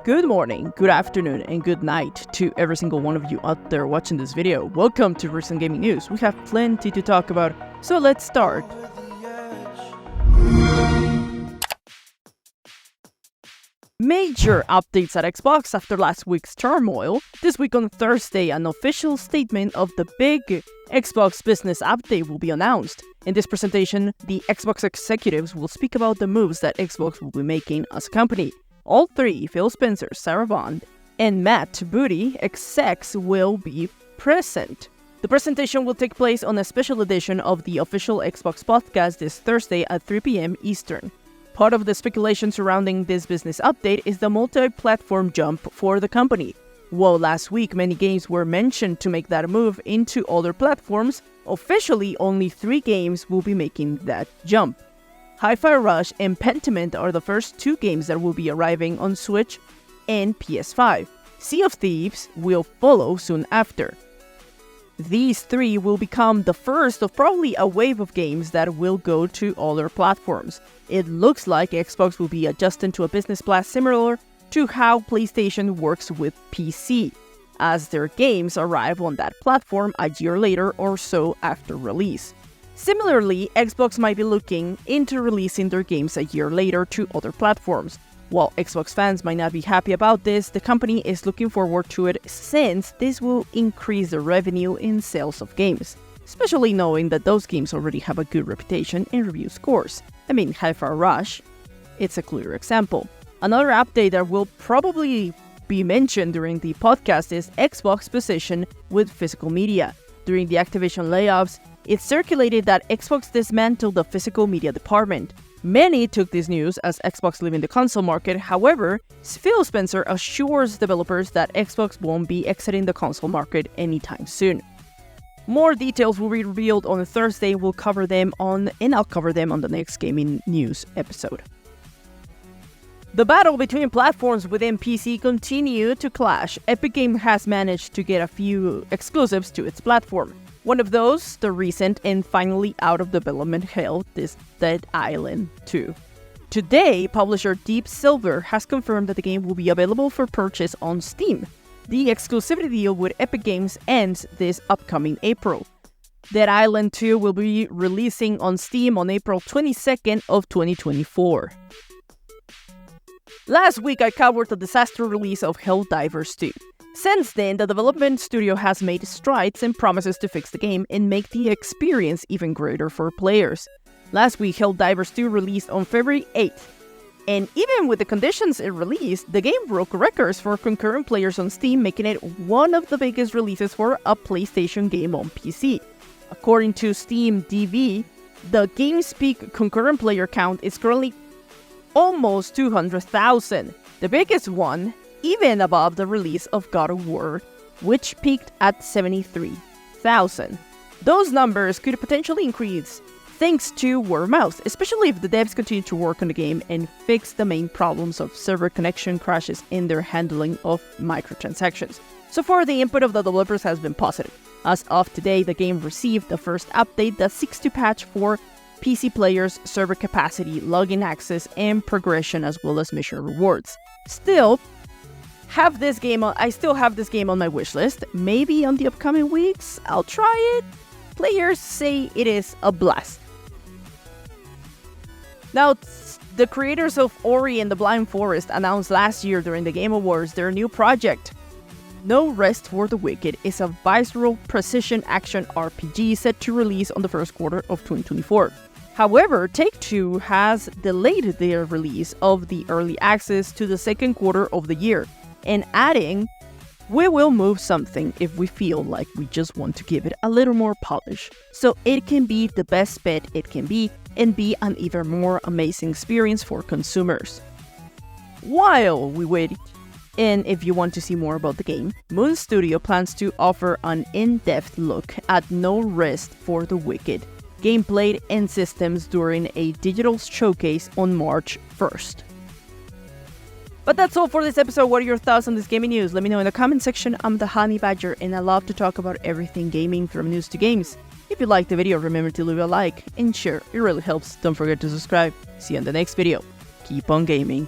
Good morning, good afternoon, and good night to every single one of you out there watching this video. Welcome to Recent Gaming News. We have plenty to talk about, so let's start. Major updates at Xbox after last week's turmoil. This week on Thursday, an official statement of the big Xbox business update will be announced. In this presentation, the Xbox executives will speak about the moves that Xbox will be making as a company. All three, Phil Spencer, Sarah Bond, and Matt Booty, execs, will be present. The presentation will take place on a special edition of the official Xbox podcast this Thursday at 3 p.m. Eastern. Part of the speculation surrounding this business update is the multi-platform jump for the company. While last week many games were mentioned to make that move into other platforms, officially only 3 games will be making that jump. Hi-Fi Rush and Pentiment are the first 2 games that will be arriving on Switch and PS5. Sea of Thieves will follow soon after. These 3 will become the first of probably a wave of games that will go to other platforms. It looks like Xbox will be adjusting to a business plan similar to how PlayStation works with PC, as their games arrive on that platform a year later or so after release. Similarly, Xbox might be looking into releasing their games a year later to other platforms. While Xbox fans might not be happy about this, the company is looking forward to it since this will increase the revenue in sales of games, especially knowing that those games already have a good reputation in review scores. Hi-Fi Rush, it's a clear example. Another update that will probably be mentioned during the podcast is Xbox's position with physical media. During the Activision layoffs, it circulated that Xbox dismantled the physical media department. Many took this news as Xbox leaving the console market. However, Phil Spencer assures developers that Xbox won't be exiting the console market anytime soon. More details will be revealed on Thursday. I'll cover them on the next gaming news episode. The battle between platforms within PC continued to clash. Epic Games has managed to get a few exclusives to its platform. One of those, the recent and finally out of development hell, is Dead Island 2. Today, publisher Deep Silver has confirmed that the game will be available for purchase on Steam. The exclusivity deal with Epic Games ends this upcoming April. Dead Island 2 will be releasing on Steam on April 22nd of 2024. Last week, I covered the disaster release of Helldivers 2. Since then, the development studio has made strides and promises to fix the game and make the experience even greater for players. Last week, Helldivers 2 released on February 8th. And even with the conditions it released, the game broke records for concurrent players on Steam, making it one of the biggest releases for a PlayStation game on PC. According to Steam DB, the game's peak concurrent player count is currently almost 200,000, the biggest one, even above the release of God of War, which peaked at 73,000. Those numbers could potentially increase thanks to word of mouth, especially if the devs continue to work on the game and fix the main problems of server connection crashes in their handling of microtransactions. So far, the input of the developers has been positive. As of today, the game received the first update that seeks to patch for PC players' server capacity, login access, and progression, as well as mission rewards. I still have this game on my wishlist. Maybe on the upcoming weeks, I'll try it. Players say it is a blast. Now, the creators of Ori and the Blind Forest announced last year during the Game Awards their new project. No Rest for the Wicked is a visceral precision action RPG set to release on the first quarter of 2024. However, Take-Two has delayed their release of the early access to the second quarter of the year, and adding, "We will move something if we feel like we just want to give it a little more polish, so it can be the best bet it can be and be an even more amazing experience for consumers." While we wait, and if you want to see more about the game, Moon Studio plans to offer an in-depth look at No Rest for the Wicked gameplay and systems during a digital showcase on March 1st. But that's all for this episode. What are your thoughts on this gaming news? Let me know in the comment section. I'm the Honey Badger, and I love to talk about everything gaming from news to games. If you liked the video, remember to leave a like and share. It really helps. Don't forget to subscribe. See you in the next video. Keep on gaming.